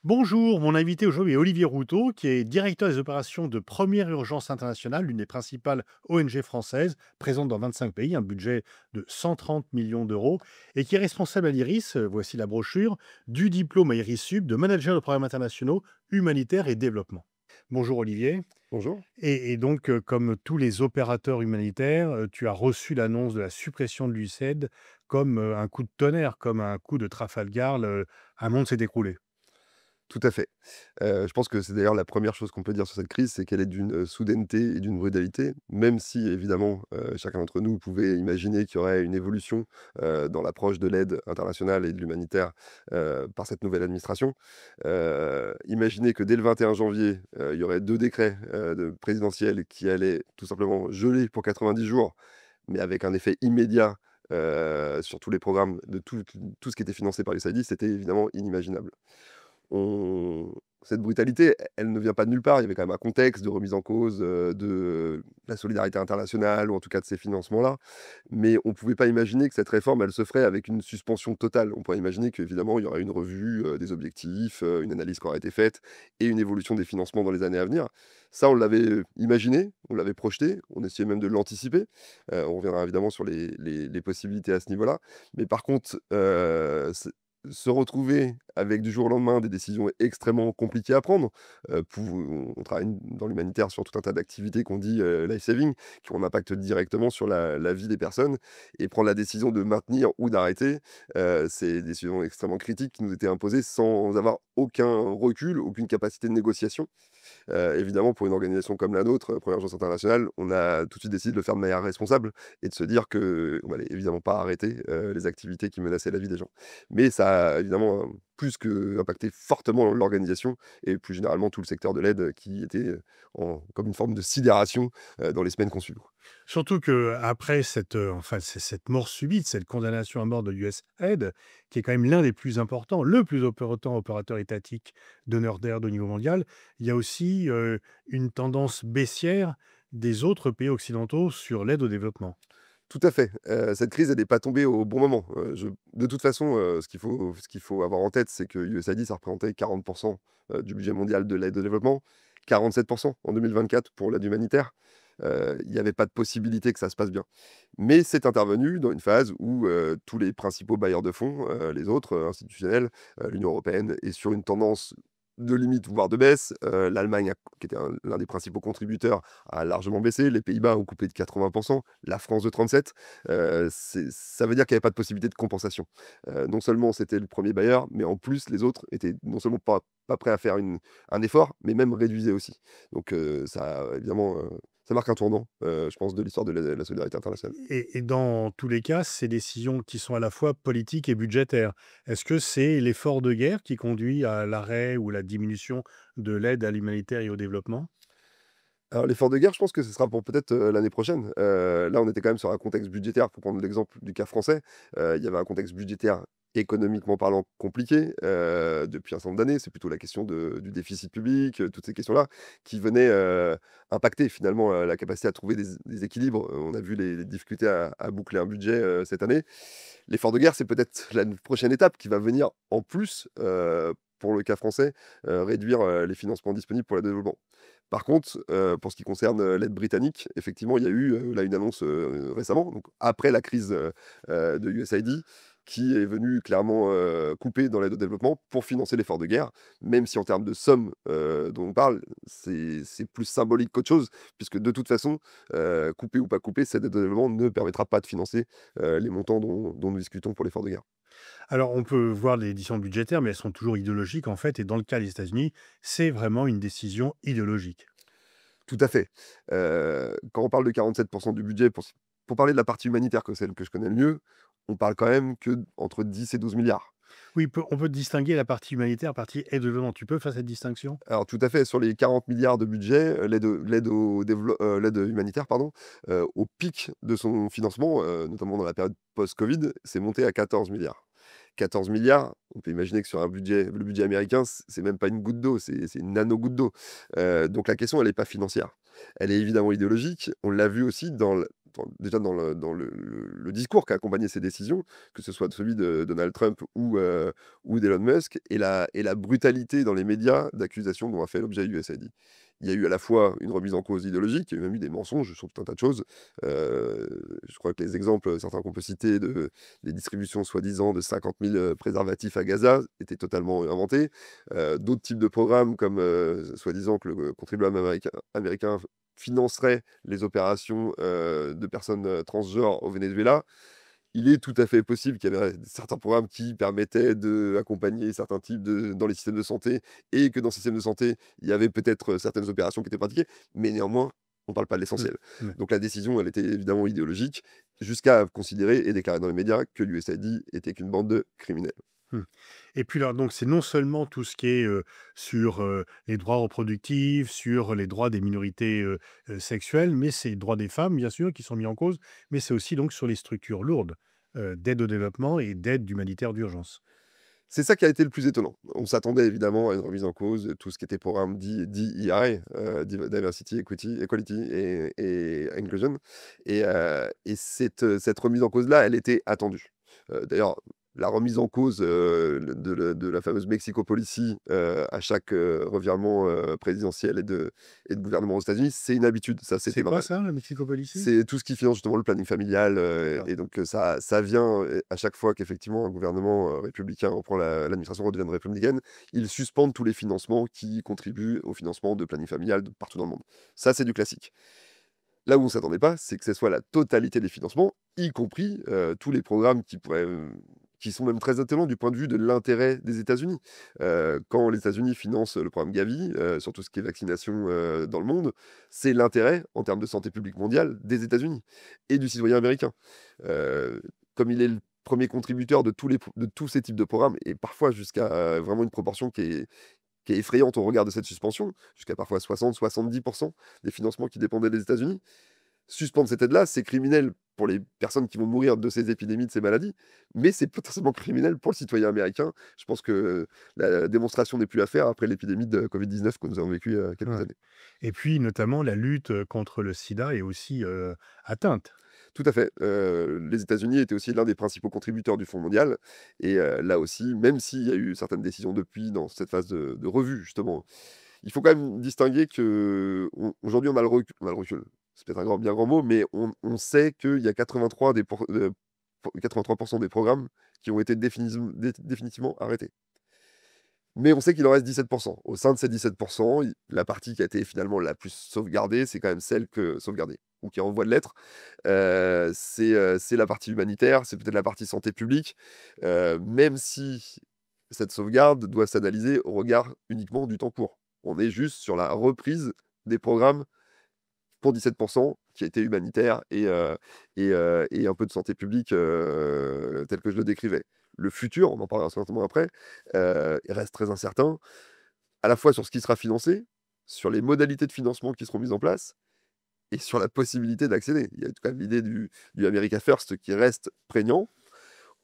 Bonjour, mon invité aujourd'hui est Olivier Routot, qui est directeur des opérations de Première Urgence Internationale, l'une des principales ONG françaises, présente dans 25 pays, un budget de 130 millions d'euros, et qui est responsable à l'IRIS, voici la brochure, du diplôme à IRIS-Sub de manager de programmes internationaux humanitaires et développement. Bonjour Olivier. Bonjour. Et donc, comme tous les opérateurs humanitaires, tu as reçu l'annonce de la suppression de l'USAID comme un coup de tonnerre, comme un coup de Trafalgar, un monde s'est écroulé. Tout à fait. Je pense que c'est d'ailleurs la première chose qu'on peut dire sur cette crise, c'est qu'elle est d'une, soudaineté et d'une brutalité, même si évidemment, chacun d'entre nous pouvait imaginer qu'il y aurait une évolution, dans l'approche de l'aide internationale et de l'humanitaire, par cette nouvelle administration. Imaginer que dès le 21 janvier, il y aurait 2 décrets, de présidentiels qui allaient tout simplement geler pour 90 jours, mais avec un effet immédiat, sur tous les programmes de tout ce qui était financé par l'USAID, c'était évidemment inimaginable. On Cette brutalité, elle ne vient pas de nulle part. Il y avait quand même un contexte de remise en cause, de la solidarité internationale ou en tout cas de ces financements-là. Mais on ne pouvait pas imaginer que cette réforme, elle se ferait avec une suspension totale. On pourrait imaginer qu'évidemment, il y aurait une revue, des objectifs, une analyse qui aurait été faite et une évolution des financements dans les années à venir. Ça, on l'avait imaginé, on l'avait projeté, on essayait même de l'anticiper. On reviendra évidemment sur les possibilités à ce niveau-là. Mais par contre, se retrouver avec du jour au lendemain des décisions extrêmement compliquées à prendre, pou on travaille dans l'humanitaire sur tout un tas d'activités qu'on dit, life saving, qui ont un impact directement sur la vie des personnes et prendre la décision de maintenir ou d'arrêter, c'est des décisions extrêmement critiques qui nous étaient imposées sans avoir aucun recul, aucune capacité de négociation. Évidemment, pour une organisation comme la nôtre, Première Agence internationale, on a tout de suite décidé de le faire de manière responsable et de se dire qu'on allait évidemment pas arrêter, les activités qui menaçaient la vie des gens. Mais ça a évidemment, plus qu'impacté fortement l'organisation et plus généralement tout le secteur de l'aide, qui était, en comme une forme de sidération, dans les semaines qu'on suivi. Surtout qu'après cette, enfin, cette mort subite, cette condamnation à mort de USAID, qui est quand même l'un des plus importants, le plus important opérateur étatique donneur d'aide au niveau mondial, il y a aussi, une tendance baissière des autres pays occidentaux sur l'aide au développement. Tout à fait, cette crise, elle n'est pas tombée au bon moment. Je De toute façon, ce qu'il faut avoir en tête, c'est que USAID, ça représentait 40 du budget mondial de l'aide au développement, 47 en 2024 pour l'aide humanitaire. Il n'y avait pas de possibilité que ça se passe bien. Mais c'est intervenu dans une phase où, tous les principaux bailleurs de fonds, les autres, institutionnels, l'Union européenne est sur une tendance de limite, voire de baisse. L'Allemagne qui était l'un des principaux contributeurs, a largement baissé. Les Pays-Bas ont coupé de 80, la France de 37. Ça veut dire qu'il n'y avait pas de possibilité de compensation. Non seulement c'était le premier bailleur, mais en plus les autres étaient non seulement pas prêts à faire un effort, mais même réduisaient aussi. Donc ça évidemment, ça marque un tournant, je pense, de l'histoire de la solidarité internationale. Et dans tous les cas, ces décisions qui sont à la fois politiques et budgétaires. Est-ce que c'est l'effort de guerre qui conduit à l'arrêt ou la diminution de l'aide à l'humanitaire et au développement? Alors l'effort de guerre, je pense que ce sera pour peut-être, l'année prochaine. Là, on était quand même sur un contexte budgétaire, pour prendre l'exemple du cas français. Il y avait un contexte budgétaire, économiquement parlant, compliqué, depuis un certain nombre d'années. C'est plutôt la question du déficit public, toutes ces questions-là qui venaient, impacter finalement, la capacité à trouver des équilibres. On a vu les difficultés à boucler un budget, cette année. L'effort de guerre, c'est peut-être la prochaine étape qui va venir en plus, pour le cas français, réduire, les financements disponibles pour le développement. Par contre, pour ce qui concerne, l'aide britannique, effectivement, il y a eu, là, une annonce, récemment, donc après la crise, de USAID, qui est venue clairement, couper dans l'aide au développement pour financer l'effort de guerre. Même si en termes de somme, dont on parle, c'est plus symbolique qu'autre chose, puisque de toute façon, couper ou pas couper, cette aide au développement ne permettra pas de financer, les montants dont nous discutons pour l'effort de guerre. Alors, on peut voir les décisions budgétaires, mais elles sont toujours idéologiques, en fait, et dans le cas des États-Unis, c'est vraiment une décision idéologique. Tout à fait. Quand on parle de 47 du budget, pour parler de la partie humanitaire, que celle que je connais le mieux, on parle quand même qu'entre 10 et 12 milliards. Oui, on peut distinguer la partie humanitaire, la partie aide au développement. Tu peux faire cette distinction? Alors tout à fait, sur les 40 milliards de budget, l'aide humanitaire, pardon, au pic de son financement, notamment dans la période post-covid, c'est monté à 14 milliards. 14 milliards, on peut imaginer que sur le budget américain, c'est même pas une goutte d'eau, c'est une nano goutte d'eau. Donc la question, elle est pas financière. Elle est évidemment idéologique. On l'a vu aussi déjà dans le discours qui a accompagné ces décisions, que ce soit celui de Donald Trump ou d'Elon Musk, et la brutalité dans les médias d'accusations dont a fait l'objet USAID. Il y a eu à la fois une remise en cause idéologique, il y a eu même eu des mensonges sur tout un tas de choses. Je crois que les exemples, certains qu'on peut citer, des distributions soi-disant de 50 000 préservatifs à Gaza étaient totalement inventés. D'autres types de programmes, comme soi-disant que le contribuable américain financerait les opérations de personnes transgenres au Venezuela. Il est tout à fait possible qu'il y avait certains programmes qui permettaient d'accompagner certains types dans les systèmes de santé, et que dans ces systèmes de santé, il y avait peut-être certaines opérations qui étaient pratiquées, mais néanmoins, on ne parle pas de Mmh. l'essentiel. Ouais. Donc la décision, elle était évidemment idéologique, jusqu'à considérer et déclarer dans les médias que l'USAID était qu'une bande de criminels. Mmh. Et puis alors donc c'est non seulement tout ce qui est, sur, les droits reproductifs, sur les droits des minorités, sexuelles, mais c'est les droits des femmes bien sûr qui sont mis en cause, mais c'est aussi donc sur les structures lourdes, d'aide au développement et d'aide humanitaire d'urgence. C'est ça qui a été le plus étonnant. On s'attendait évidemment à une remise en cause de tout ce qui était programme DEI, Diversity, Equality et Inclusion, et cette remise en cause-là, elle était attendue. D'ailleurs, la remise en cause, de la fameuse Mexico Policy, à chaque, revirement, présidentiel et de gouvernement aux États-Unis, c'est une habitude, ça, c'était C'est quoi normal. ça, la Mexico Policy? C'est tout ce qui finance justement le planning familial, D'accord. et donc ça vient, à chaque fois qu'effectivement un gouvernement, républicain reprend l'administration redevienne républicaine, ils suspendent tous les financements qui contribuent au financement de planning familial de partout dans le monde. Ça, c'est du classique. Là où on ne s'attendait pas, c'est que ce soit la totalité des financements, y compris, tous les programmes qui sont même très étonnants du point de vue de l'intérêt des États-Unis. Quand les États-Unis financent le programme Gavi, sur tout ce qui est vaccination, dans le monde, c'est l'intérêt, en termes de santé publique mondiale, des États-Unis et du citoyen américain. Comme il est le premier contributeur de tous ces types de programmes, et parfois jusqu'à, vraiment une proportion qui est effrayante au regard de cette suspension, jusqu'à parfois 60-70 des financements qui dépendaient des États-Unis. Suspendre cette aide-là, c'est criminel pour les personnes qui vont mourir de ces épidémies, de ces maladies, mais c'est potentiellement criminel pour le citoyen américain. Je pense que la démonstration n'est plus à faire après l'épidémie de Covid-19 que nous avons vécue il y a quelques Ouais. années. Et puis notamment la lutte, contre le sida est aussi, atteinte. Tout à fait. Les États-Unis étaient aussi l'un des principaux contributeurs du Fonds mondial, et là aussi, même s'il y a eu certaines décisions depuis dans cette phase de revue justement, il faut quand même distinguer qu'aujourd'hui on a le recul. C'est peut-être un bien grand mot, mais on sait qu'il y a 83% des programmes qui ont été définitivement arrêtés. Mais on sait qu'il en reste 17%. Au sein de ces 17%, la partie qui a été finalement la plus sauvegardée, c'est quand même celle sauvegardée, ou qui est en voie de l'être. C'est la partie humanitaire, c'est peut-être la partie santé publique, même si cette sauvegarde doit s'analyser au regard uniquement du temps court. On est juste sur la reprise des programmes pour 17% qui était humanitaire et un peu de santé publique, tel que je le décrivais. Le futur, on en parlera certainement après, il reste très incertain, à la fois sur ce qui sera financé, sur les modalités de financement qui seront mises en place, et sur la possibilité d'accéder. Il y a quand même l'idée du America First qui reste prégnant.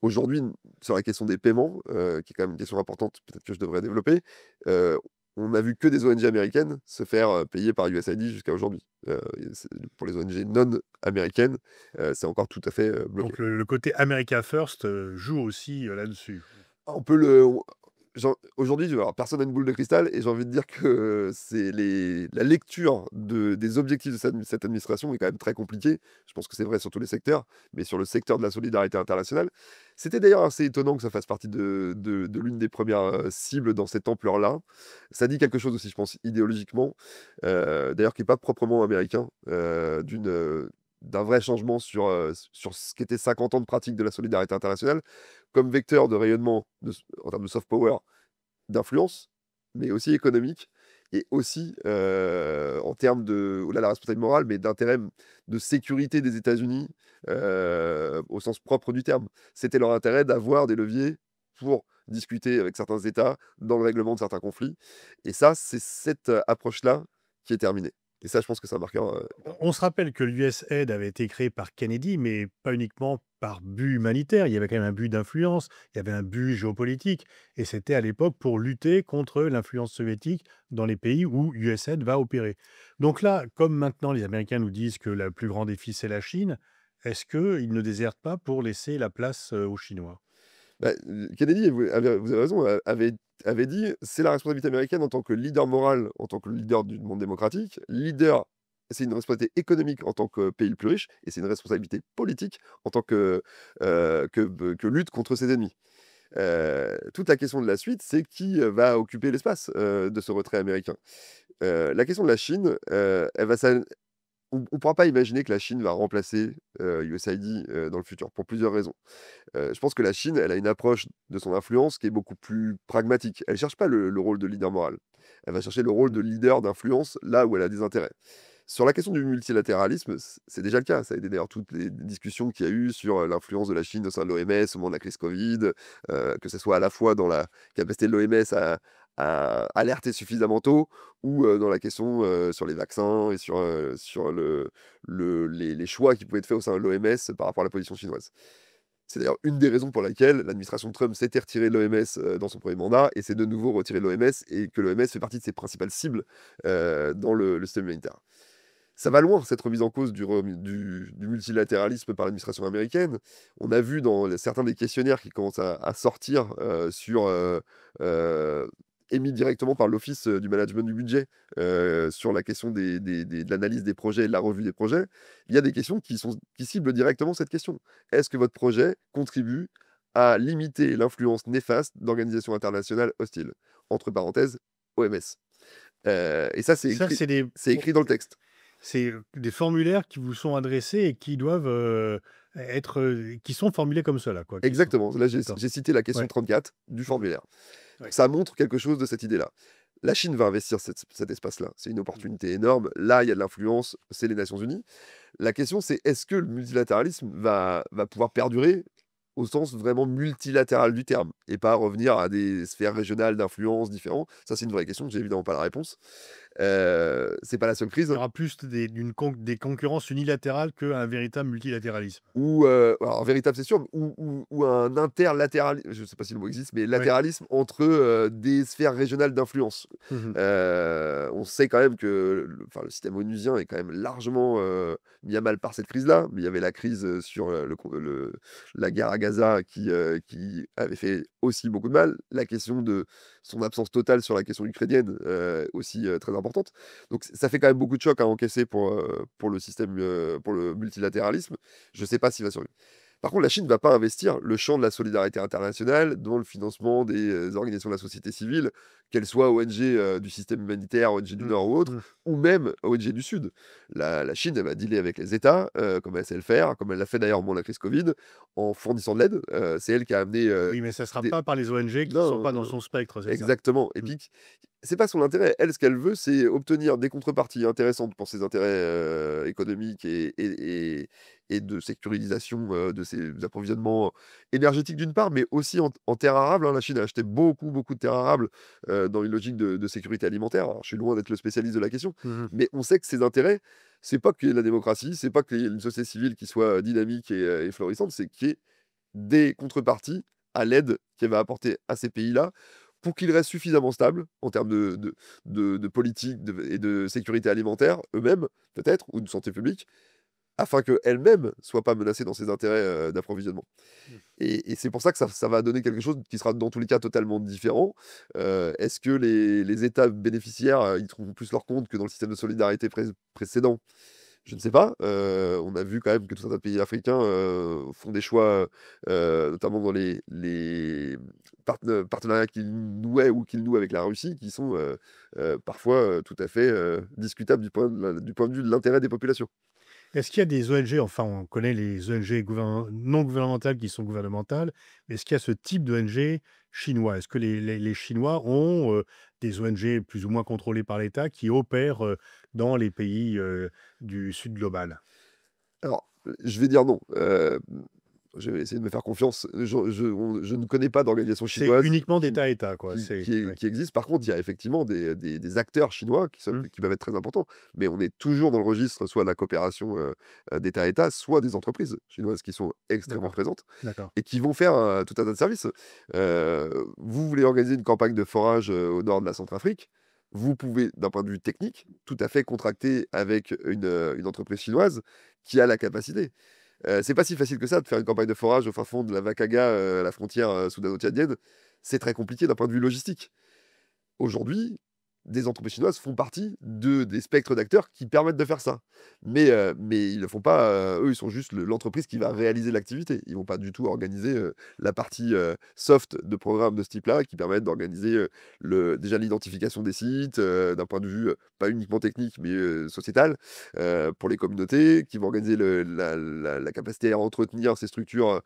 Aujourd'hui, sur la question des paiements, qui est quand même une question importante, peut-être que je devrais développer, heu, on n'a vu que des ONG américaines se faire, payer par USAID jusqu'à aujourd'hui. Pour les ONG non américaines, c'est encore tout à fait, bloqué. Donc le côté America First, joue aussi, là-dessus. On peut le on Aujourd'hui, alors personne n'a une boule de cristal, et j'ai envie de dire que c'est la lecture des objectifs de cette administration est quand même très compliquée. Je pense que c'est vrai sur tous les secteurs, mais sur le secteur de la solidarité internationale, c'était d'ailleurs assez étonnant que ça fasse partie de l'une des premières, cibles dans cette ampleur-là. Ça dit quelque chose aussi, je pense, idéologiquement, d'ailleurs qui est pas proprement américain, d'un vrai changement sur ce qu'étaient 50 ans de pratique de la solidarité internationale comme vecteur de rayonnement en termes de soft power, d'influence, mais aussi économique, et aussi, en termes de, au-delà de la responsabilité morale, mais d'intérêt, de sécurité des États-Unis, au sens propre du terme. C'était leur intérêt d'avoir des leviers pour discuter avec certains États dans le règlement de certains conflits, et ça, c'est cette, approche-là qui est terminée. Et ça, je pense que c'est un marqueur, On se rappelle que l'USAID avait été créé par Kennedy, mais pas uniquement par but humanitaire. Il y avait quand même un but d'influence, il y avait un but géopolitique, et c'était à l'époque pour lutter contre l'influence soviétique dans les pays où l'USAID va opérer. Donc là, comme maintenant les Américains nous disent que le plus grand défi, c'est la Chine, est-ce qu'ils ne désertent pas pour laisser la place aux Chinois? bah, Kennedy, vous avez raison, avait dit: «C'est la responsabilité américaine en tant que leader moral, en tant que leader du monde démocratique, leader c'est une responsabilité économique en tant que pays le plus riche et c'est une responsabilité politique en tant que lutte contre ses ennemis». Toute la question de la suite, c'est qui, va occuper l'espace, de ce retrait américain? La question de la Chine, elle va s'al on ne pourra pas imaginer que la Chine va remplacer, USAID, dans le futur pour plusieurs raisons. Je pense que la Chine, elle a une approche de son influence qui est beaucoup plus pragmatique. Elle cherche pas le rôle de leader moral. Elle va chercher le rôle de leader d'influence là où elle a des intérêts. Sur la question du multilatéralisme, c'est déjà le cas. Ça a été d'ailleurs toutes les discussions qu'il y a eu sur, l'influence de la Chine au sein de l'OMS au moment de la crise Covid, que ce soit à la fois dans la capacité de l'OMS à alerter suffisamment tôt ou, dans la question, sur les vaccins et sur les choix qui pouvaient être faits au sein de l'OMS par rapport à la position chinoise. C'est d'ailleurs une des raisons pour laquelle l'administration Trump s'était retirée de l'OMS, dans son premier mandat et s'est de nouveau retirée de l'OMS et que l'OMS fait partie de ses principales cibles, dans le système humanitaire. Ça va loin cette remise en cause du multilatéralisme par l'administration américaine. On a vu dans certains des questionnaires qui commencent à sortir, heu, émis directement par l'Office, du management du budget, sur la question de l'analyse des projets et de la revue des projets. Il y a des questions qui ciblent directement cette question. Est-ce que votre projet contribue à limiter l'influence néfaste d'organisations internationales hostiles? Entre parenthèses, OMS. Et ça, Ça, c'est des c'est écrit dans le texte. C'est, des formulaires qui vous sont adressés et qui doivent, être, qui sont formulés comme cela, quoi, qui sont Exactement. Là, d'accord. j'ai cité la question Ouais. 34 du Mmh. formulaire. Ouais. Ça montre quelque chose de cette idée-là. La Chine va investir cet espace-là. C'est une Mmh. opportunité énorme. Là, il y a de l'influence, c'est les Nations Unies. La question, c'est est-ce que le multilatéralisme va pouvoir perdurer au sens vraiment multilatéral du terme et pas revenir à des sphères régionales d'influence différentes? Ça, c'est une vraie question. J'ai évidemment pas la réponse. C'est pas la seule crise, Il y hein. aura plus des concurrences unilatérales qu'un véritable multilatéralisme. Ou, alors véritable, c'est sûr, ou un interlatéral je sais pas si le mot existe, mais Ouais. latéralisme entre, des sphères régionales d'influence. Mmh mh. On sait quand même que le système onusien est quand même largement, mis à mal par cette crise-là. Mais il y avait la crise, sur, la guerre à Gaza qui avait fait aussi beaucoup de mal. La question de son absence totale sur la question ukrainienne, aussi, très importante. Donc ça fait quand même beaucoup de chocs à encaisser pour le système, pour le multilatéralisme. Je ne sais pas s'il va survivre. Par contre, la Chine ne va pas investir le champ de la solidarité internationale dans le financement des, organisations de la société civile, qu'elles soient ONG, du système humanitaire, ONG du Mmh. Nord ou autres, Mmh. ou même ONG du Sud. La Chine, elle va dealer avec les États, comme elle sait le faire, comme elle l'a fait d'ailleurs au moment de la crise Covid, en fournissant de l'aide. C'est elle qui a amené, Oui, mais ça sera des pas par les ONG qui sont non, pas dans son spectre, c'est ça? exactement. Et Mmh. puis, c'est pas son intérêt. Elle, ce qu'elle veut, c'est obtenir des contreparties intéressantes pour ses intérêts, économiques et de sécurisation, de ses approvisionnements énergétiques d'une part, mais aussi en terres arables, hein. La Chine a acheté beaucoup, beaucoup de terres arables, dans une logique de sécurité alimentaire. Alors, je suis loin d'être le spécialiste de la question, Mmh mh. mais on sait que ses intérêts, c'est pas qu'il y ait de la démocratie, c'est pas qu'il y ait une société civile qui soit dynamique et florissante, c'est qu'il y ait des contreparties à l'aide qu'elle va apporter à ces pays-là pour qu'ils restent suffisamment stables en termes de politique et de sécurité alimentaire, eux-mêmes, peut-être, ou de santé publique, afin qu'elles-mêmes ne soient pas menacées dans ses intérêts d'approvisionnement. Mmh. Et c'est pour ça que ça va donner quelque chose qui sera dans tous les cas totalement différent. Est-ce que les États bénéficiaires, ils trouveront plus leur compte que dans le système de solidarité précédent? Je ne sais pas, on a vu quand même que tout un tas de pays africains, font des choix, notamment dans les partenariats qu'ils nouaient ou qu'ils nouent avec la Russie, qui sont, parfois, tout à fait, discutables du point de vue de l'intérêt des populations. Est-ce qu'il y a des ONG, enfin, on connaît les ONG non gouvernementales qui sont gouvernementales, mais est-ce qu'il y a ce type d'ONG chinois? Est-ce que les Chinois ont, des ONG plus ou moins contrôlées par l'État qui opèrent, dans les pays, du sud global? Alors, je vais dire non, je vais essayer de me faire confiance. Je ne connais pas d'organisation C'est chinoise uniquement qui d'État à État, quoi. Oui. qui existe. Par contre, il y a effectivement des acteurs chinois Mmh. qui peuvent être très importants, mais on est toujours dans le registre soit de la coopération, d'État à État, soit des entreprises chinoises qui sont extrêmement D'accord, présentes d'accord. et qui vont faire, tout un tas de services. Vous voulez organiser une campagne de forage, au nord de la Centrafrique, vous pouvez, d'un point de vue technique, tout à fait contracter avec une entreprise chinoise qui a la capacité. C'est pas si facile que ça de faire une campagne de forage au fin fond de la Vakaga, à la frontière, soudano-tchadienne. C'est très compliqué d'un point de vue logistique. Aujourd'hui, des entreprises chinoises font partie des spectres d'acteurs qui permettent de faire ça. Mais ils le font pas, eux, ils sont juste l'entreprise qui va réaliser l'activité. Ils vont pas du tout organiser, la partie, soft de programmes de ce type-là, qui permettent d'organiser, déjà l'identification des sites, d'un point de vue, pas uniquement technique, mais, sociétal, pour les communautés, qui vont organiser la capacité à entretenir ces structures,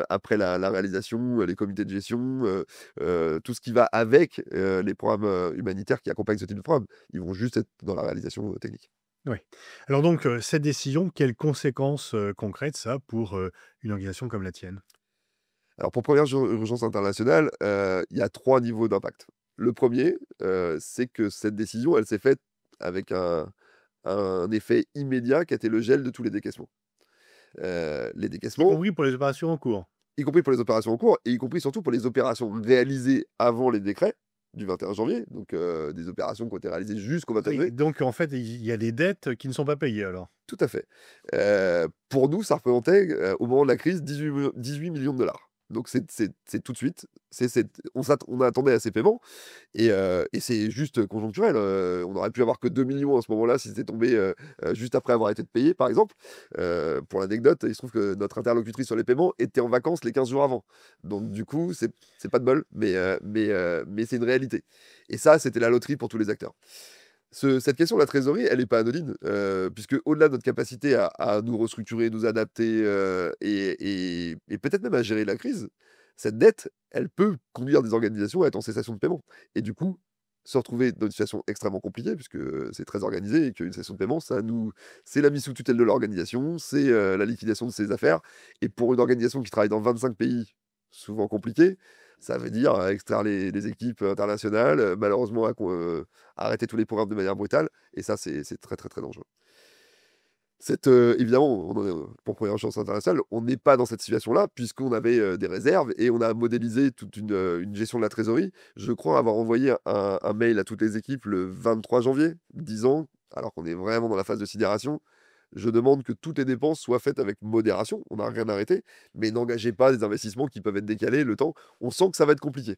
après la réalisation, les comités de gestion, tout ce qui va avec, les programmes, humanitaires qui accompagnent ce type de programme. Ils vont juste être dans la réalisation, technique. Oui. Alors donc, cette décision, quelles conséquences, concrètes ça a pour, une organisation comme la tienne? Alors pour première urgence internationale, il y a 3 niveaux d'impact. Le premier, c'est que cette décision, elle s'est faite avec un effet immédiat qui a été le gel de tous les décaissements. Les Y décaissements, compris pour les opérations en cours? y compris pour les opérations en cours et y compris surtout pour les opérations réalisées avant les décrets du 21 janvier, donc des opérations qui ont été réalisées jusqu'au Ah 21 oui, janvier. donc en fait, il y a des dettes qui ne sont pas payées alors? Tout à fait. Pour nous, ça représentait, au moment de la crise, 18 millions de dollars. Donc c'est tout de suite, on attendait à ces paiements et c'est juste conjoncturel, on aurait pu avoir que 2 millions à ce moment-là si c'était tombé, juste après avoir été de payer, par exemple. Pour l'anecdote, il se trouve que notre interlocutrice sur les paiements était en vacances les 15 jours avant. Donc du coup, c'est pas de bol, mais c'est une réalité et ça, c'était la loterie pour tous les acteurs. Cette question de la trésorerie, elle est pas anodine, puisque au-delà de notre capacité à nous restructurer, nous adapter, et peut-être même à gérer la crise, cette dette, elle peut conduire des organisations à être en cessation de paiement et du coup, se retrouver dans une situation extrêmement compliquée puisque, c'est très organisé et qu'une cessation de paiement, c'est la mise sous tutelle de l'organisation, c'est, la liquidation de ses affaires et pour une organisation qui travaille dans 25 pays, souvent compliqués, ça veut dire, extraire les équipes internationales, malheureusement arrêter tous les programmes de manière brutale et ça, c'est très, très, très dangereux. Évidemment, on en est, pour première chance internationale, on n'est pas dans cette situation-là puisqu'on avait, des réserves et on a modélisé toute une gestion de la trésorerie. Je crois avoir envoyé un mail à toutes les équipes le 23 janvier, disant, alors qu'on est vraiment dans la phase de sidération: «Je demande que toutes les dépenses soient faites avec modération». On n'a rien arrêté, mais n'engagez pas des investissements qui peuvent être décalés le temps. On sent que ça va être compliqué.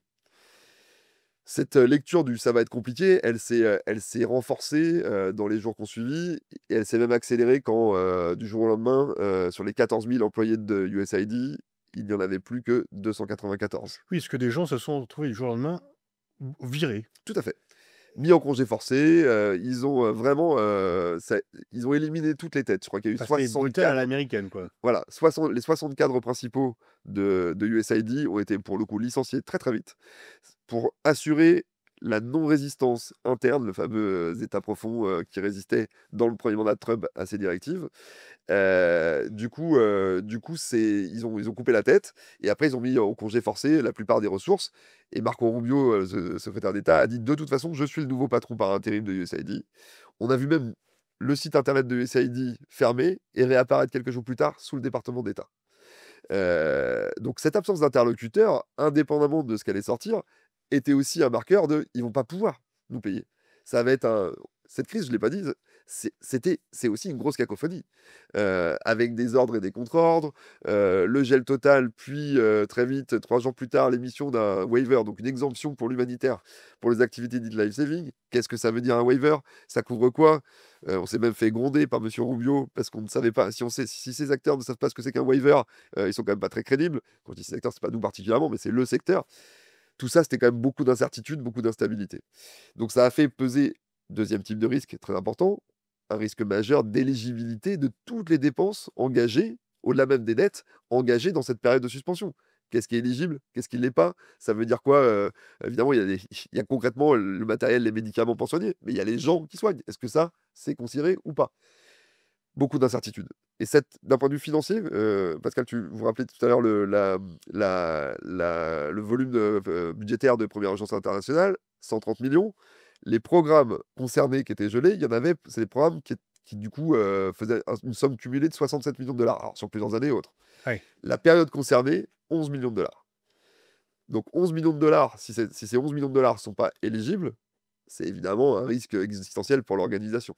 Cette, lecture du «ça va être compliqué», elle s'est renforcée, dans les jours qui ont suivi et elle s'est même accélérée quand, du jour au lendemain, sur les 14 000 employés de USAID, il n'y en avait plus que 294. Oui, parce que des gens se sont retrouvés du jour au lendemain virés. Tout à fait. Mis en congé forcé, ils ont, vraiment, ils ont éliminé toutes les têtes. Je crois qu'il y a eu Enfin, c'est 60 brutal à cadres. l'américaine, quoi. Voilà, les 60 cadres principaux de USAID ont été pour le coup licenciés très, très vite, pour assurer la non-résistance interne, le fameux, État profond, qui résistait dans le premier mandat de Trump à ces directives. Du coup, ils ont coupé la tête et après ils ont mis au congé forcé la plupart des ressources et Marco Rubio, secrétaire d'État, a dit: «De toute façon, je suis le nouveau patron par intérim de USAID». On a vu même le site internet de USAID fermé et réapparaître quelques jours plus tard sous le département d'État. Donc cette absence d'interlocuteur, indépendamment de ce qu'allait sortir, était aussi un marqueur de: «Ils vont pas pouvoir nous payer». Ça va être un Cette crise, je l'ai pas dit, c'est aussi une grosse cacophonie, avec des ordres et des contre-ordres, le gel total, puis, très vite, 3 jours plus tard, l'émission d'un waiver, donc une exemption pour l'humanitaire, pour les activités dites life saving. Qu'est-ce que ça veut dire un waiver? Ça couvre quoi? On s'est même fait gronder par monsieur Rubio parce qu'on ne savait pas si ces acteurs ne savent pas ce que c'est qu'un waiver, ils sont quand même pas très crédibles. Quand je dis ces acteurs, c'est pas nous particulièrement, mais c'est le secteur. Tout ça, c'était quand même beaucoup d'incertitudes, beaucoup d'instabilité. Donc ça a fait peser, deuxième type de risque très important, un risque majeur d'éligibilité de toutes les dépenses engagées, au-delà même des dettes, engagées dans cette période de suspension. Qu'est-ce qui est éligible? Qu'est-ce qui ne l'est pas? Ça veut dire quoi? Évidemment, il y a concrètement le matériel, les médicaments pour soigner, mais il y a les gens qui soignent. Est-ce que ça, c'est considéré ou pas? beaucoup d'incertitudes. Et d'un point de vue financier, Pascal, vous vous rappelez tout à l'heure le volume budgétaire de première urgence internationale, 130 millions. Les programmes concernés qui étaient gelés, il y en avait, c'est des programmes qui du coup faisaient une somme cumulée de 67 millions de dollars, alors sur plusieurs années et autres. Ouais. La période concernée, 11 millions de dollars. Donc 11 millions de dollars, si ces 11 millions de dollars ne sont pas éligibles, c'est évidemment un risque existentiel pour l'organisation.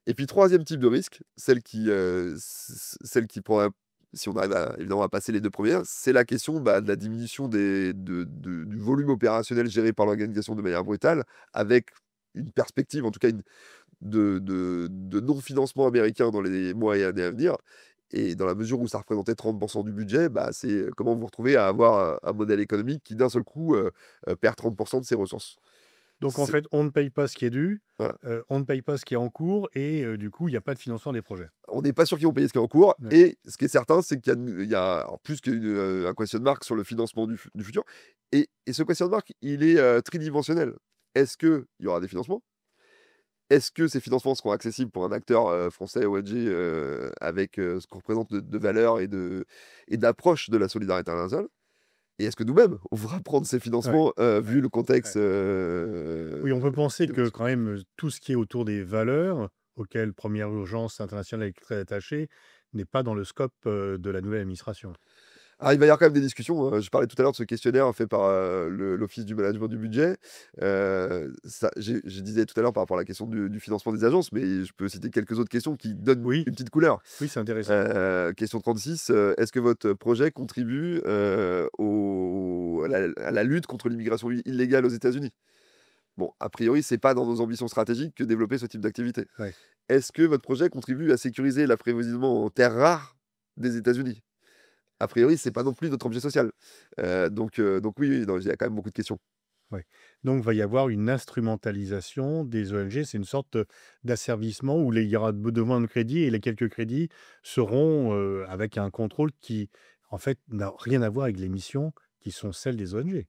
Et puis troisième type de risque, celle qui pourrait, si on arrive évidemment à passer les deux premières, c'est la question de la diminution du volume opérationnel géré par l'organisation de manière brutale, avec une perspective, en tout cas de non-financement américain dans les mois et années à venir. Et dans la mesure où ça représentait 30% du budget, c'est comment vous vous retrouvez à avoir un modèle économique qui d'un seul coup perd 30% de ses ressources. Donc en C'est- fait, on ne paye pas ce qui est dû, voilà. on ne paye pas ce qui est en cours et du coup, il y a pas de financement des projets. On n'est pas sûr qu'ils vont payer ce qui est en cours. Ouais. Et ce qui est certain, c'est qu'il y a alors plus qu'un question mark sur le financement du futur. Et ce question mark, il est tridimensionnel. Est-ce qu'il y aura des financements? Est-ce que ces financements seront accessibles pour un acteur français ONG avec ce qu'on représente de valeur et d'approche de la solidarité internationale? Et est-ce que nous-mêmes, on voudra prendre ces Ouais. financements vu Ouais. le Ouais. contexte Oui, on peut penser que d'évolution? quand même, tout ce qui est autour des valeurs auxquelles Première Urgence Internationale est très attachée, n'est pas dans le scope, de la nouvelle administration. Ah, il va y avoir quand même des discussions, je parlais tout à l'heure de ce questionnaire fait par, l'Office du management du budget. Ça je disais tout à l'heure par rapport à la question du financement des agences, mais je peux citer quelques autres questions qui donnent Oui, une petite couleur. oui, c'est intéressant. Question 36, est-ce que votre projet contribue, à la lutte contre l'immigration illégale aux États-Unis? Bon, a priori, c'est pas dans nos ambitions stratégiques que développer ce type d'activité. Ouais. Est-ce que votre projet contribue à sécuriser l'approvisionnement en terres rares des États-Unis? A priori, c'est pas non plus notre objet social. Donc oui, oui, non, il y a quand même beaucoup de questions. Ouais. Donc, va y avoir une instrumentalisation des ONG. C'est une sorte d'asservissement où il y aura de moins de crédits et les quelques crédits seront avec un contrôle qui, en fait, n'a rien à voir avec les missions qui sont celles des ONG.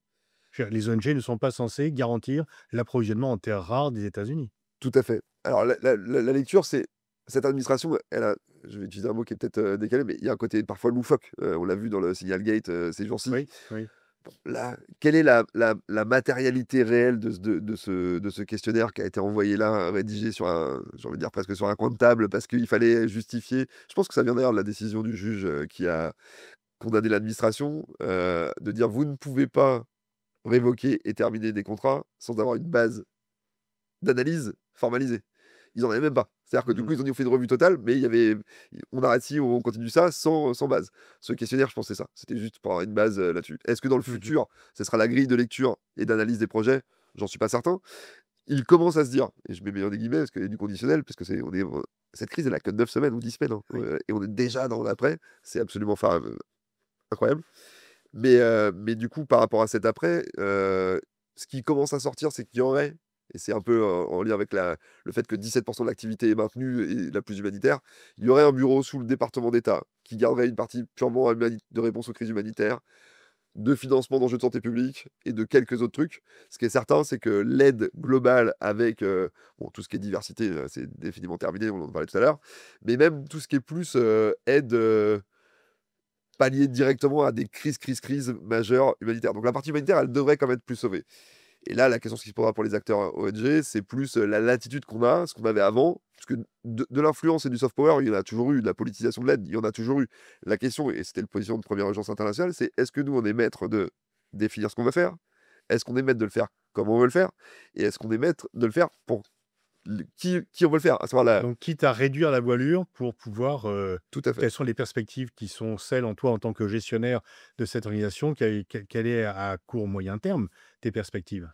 Les ONG ne sont pas censées garantir l'approvisionnement en terres rares des États-Unis. Tout à fait. Alors la lecture, c'est cette administration, elle a je vais utiliser un mot qui est peut-être, décalé, mais il y a un côté parfois loufoque. On l'a vu dans le Signalgate, ces jours-ci. Oui, oui. Là, quelle est la matérialité réelle de ce questionnaire qui a été envoyé là, rédigé sur j'ai envie de dire presque sur un coin de table parce qu'il fallait justifier? Je pense que ça vient d'ailleurs de la décision du juge, qui a condamné l'administration, de dire: «Vous ne pouvez pas révoquer et terminer des contrats sans avoir une base d'analyse formalisée». Ils en avaient même pas. C'est-à-dire que du Mmh. coup, ils ont dit: «On fait une revue totale», mais il y avait on arrête ci, on continue ça sans base. Ce questionnaire, je pense que c'est ça. C'était juste pour avoir une base, là-dessus. Est-ce que dans le Mmh. futur, ce sera la grille de lecture et d'analyse des projets? J'en suis pas certain. Il commence à se dire, et je mets bien des guillemets parce qu'il y a du conditionnel, parce que cette crise, elle a que 9 semaines ou 10 semaines, hein, Oui. et on est déjà dans l'après. C'est absolument incroyable. Mais du coup, par rapport à cet après, ce qui commence à sortir, c'est qu'il y aurait, et c'est un peu en lien avec le fait que 17% de l'activité est maintenue et la plus humanitaire, il y aurait un bureau sous le département d'État qui garderait une partie purement de réponse aux crises humanitaires, de financement d'enjeux de santé publique et de quelques autres trucs. Ce qui est certain, c'est que l'aide globale avec bon, tout ce qui est diversité, c'est définitivement terminé, on en parlait tout à l'heure, mais même tout ce qui est plus aide pallier directement à des crises majeures humanitaires. Donc la partie humanitaire, elle devrait quand même être plus sauvée. Et là, la question qui se posera pour les acteurs ONG, c'est plus la latitude qu'on a, ce qu'on avait avant, parce que de l'influence et du soft power, il y en a toujours eu, de la politisation de l'aide, il y en a toujours eu. La question, et c'était le position de Première Urgence Internationale, c'est est-ce que nous, on est maître de définir ce qu'on veut faire? Est-ce qu'on est maître de le faire comme on veut le faire? Et est-ce qu'on est maître de le faire pour qui on veut le faire? À savoir Donc, quitte à réduire la voilure pour pouvoir, tout à fait. quelles sont les perspectives qui sont celles en toi, en tant que gestionnaire de cette organisation? Quelle est à court, moyen terme, tes perspectives?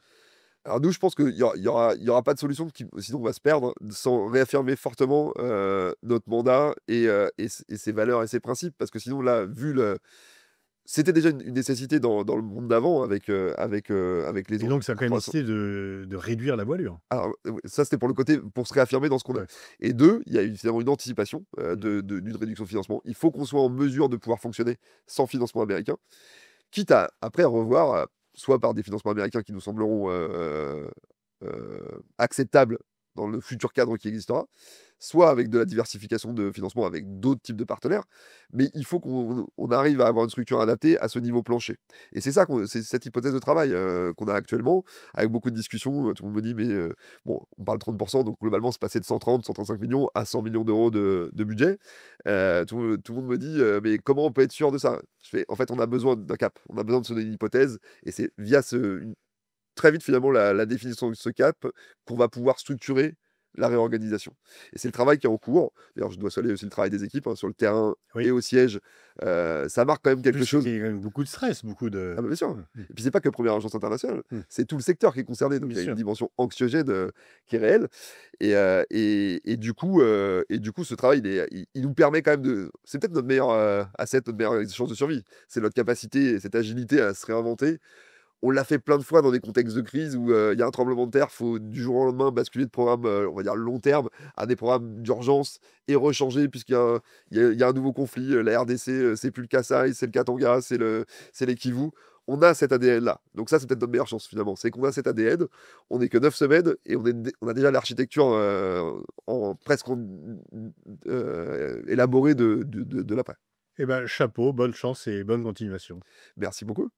Alors nous, je pense qu'il y aura pas de solution sinon on va se perdre sans réaffirmer fortement, notre mandat et ses valeurs et ses principes. Parce que sinon là, vu le c'était déjà une nécessité dans le monde d'avant avec les Et enjeux donc de ça a quand même croissance. nécessité de réduire la voilure? Alors, oui, ça c'était pour le côté pour se réaffirmer dans ce qu'on a. Ouais. Et 2, il y a évidemment une anticipation, Mmh. d'une réduction de financement. Il faut qu'on soit en mesure de pouvoir fonctionner sans financement américain, quitte à après revoir, soit par des financements américains qui nous sembleront, acceptables dans le futur cadre qui existera, soit avec de la diversification de financement avec d'autres types de partenaires, mais il faut qu'on arrive à avoir une structure adaptée à ce niveau plancher. Et c'est ça c'est cette hypothèse de travail, qu'on a actuellement, avec beaucoup de discussions, tout le monde me dit: «Mais, bon, on parle 30 donc globalement, c'est passé de 135 millions à 100 millions d'euros de budget». Tout le monde me dit: «Mais comment on peut être sûr de ça?» Je fais: «En fait, on a besoin d'un cap, on a besoin de se donner une hypothèse et c'est via très vite finalement la définition de ce cap qu'on va pouvoir structurer la réorganisation et c'est le travail qui est en cours. D'ailleurs, je dois saluer aussi le travail des équipes, hein, sur le terrain et Oui. au siège. Ça marque quand même Je quelque sais chose. qu'il y a quand même beaucoup de stress, beaucoup Ah de bah, bien sûr. mmh, Et puis c'est pas que Première Agence Internationale, mmh, c'est tout le secteur qui est concerné, donc bien il y a une sûr. dimension anxiogène, qui est réelle et du coup ce travail il nous permet quand même de c'est peut-être notre meilleur, asset, notre meilleure chance de survie. C'est notre capacité et cette agilité à se réinventer. On l'a fait plein de fois dans des contextes de crise où, il y a un tremblement de terre, faut du jour au lendemain basculer de programme, on va dire long terme à des programmes d'urgence et rechanger puisqu'il y a un il y a un nouveau conflit, la RDC, c'est plus le Kasaï, c'est le Katanga, c'est les Kivu. On a cet ADN-là. Donc ça, c'est peut-être notre meilleure chance finalement. C'est qu'on a cet ADN, on est que 9 semaines et on a déjà l'architecture, en presque élaborée de l'après. Eh ben, chapeau, bonne chance et bonne continuation. Merci beaucoup.